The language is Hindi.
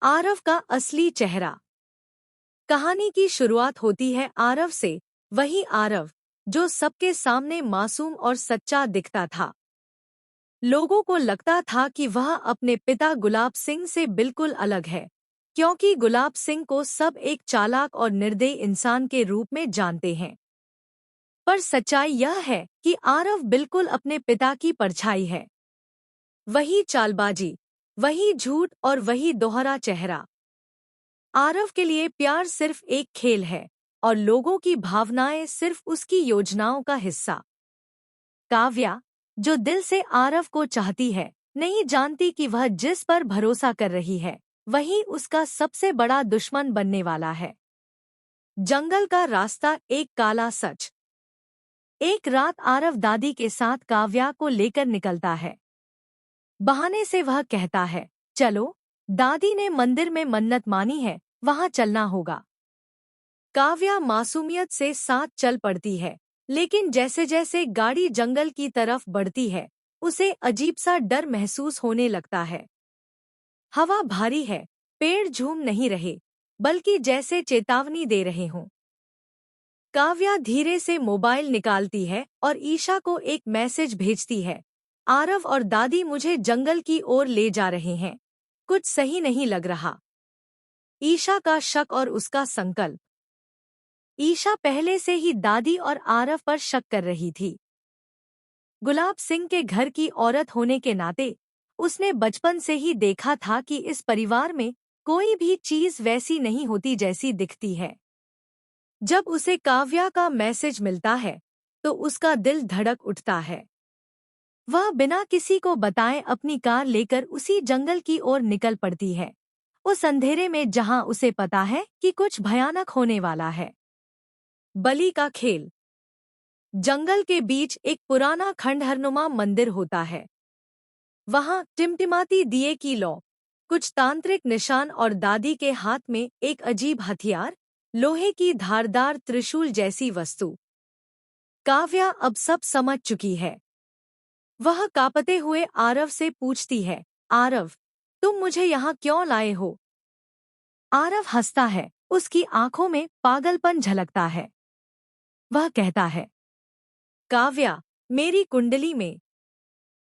आरव का असली चेहरा। कहानी की शुरुआत होती है आरव से, वही आरव जो सबके सामने मासूम और सच्चा दिखता था। लोगों को लगता था कि वह अपने पिता गुलाब सिंह से बिल्कुल अलग है, क्योंकि गुलाब सिंह को सब एक चालाक और निर्दयी इंसान के रूप में जानते हैं। पर सच्चाई यह है कि आरव बिल्कुल अपने पिता की परछाई है। वही चालबाजी, वही झूठ और वही दोहरा चेहरा। आरव के लिए प्यार सिर्फ एक खेल है और लोगों की भावनाएं सिर्फ उसकी योजनाओं का हिस्सा। काव्या, जो दिल से आरव को चाहती है, नहीं जानती कि वह जिस पर भरोसा कर रही है वही उसका सबसे बड़ा दुश्मन बनने वाला है। जंगल का रास्ता, एक काला सच। एक रात आरव दादी के साथ काव्या को लेकर निकलता है। बहाने से वह कहता है, चलो, दादी ने मंदिर में मन्नत मानी है, वहां चलना होगा। काव्या मासूमियत से साथ चल पड़ती है, लेकिन जैसे जैसे गाड़ी जंगल की तरफ बढ़ती है उसे अजीब सा डर महसूस होने लगता है। हवा भारी है, पेड़ झूम नहीं रहे, बल्कि जैसे चेतावनी दे रहे हों। काव्या धीरे से मोबाइल निकालती है और ईशा को एक मैसेज भेजती है, आरव और दादी मुझे जंगल की ओर ले जा रहे हैं, कुछ सही नहीं लग रहा। ईशा का शक और उसका संकल्प। ईशा पहले से ही दादी और आरव पर शक कर रही थी। गुलाब सिंह के घर की औरत होने के नाते उसने बचपन से ही देखा था कि इस परिवार में कोई भी चीज वैसी नहीं होती जैसी दिखती है। जब उसे काव्या का मैसेज मिलता है तो उसका दिल धड़क उठता है। वह बिना किसी को बताए अपनी कार लेकर उसी जंगल की ओर निकल पड़ती है, उस अंधेरे में जहां उसे पता है कि कुछ भयानक होने वाला है। बलि का खेल। जंगल के बीच एक पुराना खंडहरनुमा मंदिर होता है। वहां टिमटिमाती दिए की लौ, कुछ तांत्रिक निशान और दादी के हाथ में एक अजीब हथियार, लोहे की धारदार त्रिशूल जैसी वस्तु। काव्या अब सब समझ चुकी है। वह कांपते हुए आरव से पूछती है, आरव, तुम मुझे यहाँ क्यों लाए हो? आरव हंसता है, उसकी आंखों में पागलपन झलकता है। वह कहता है, काव्या, मेरी कुंडली में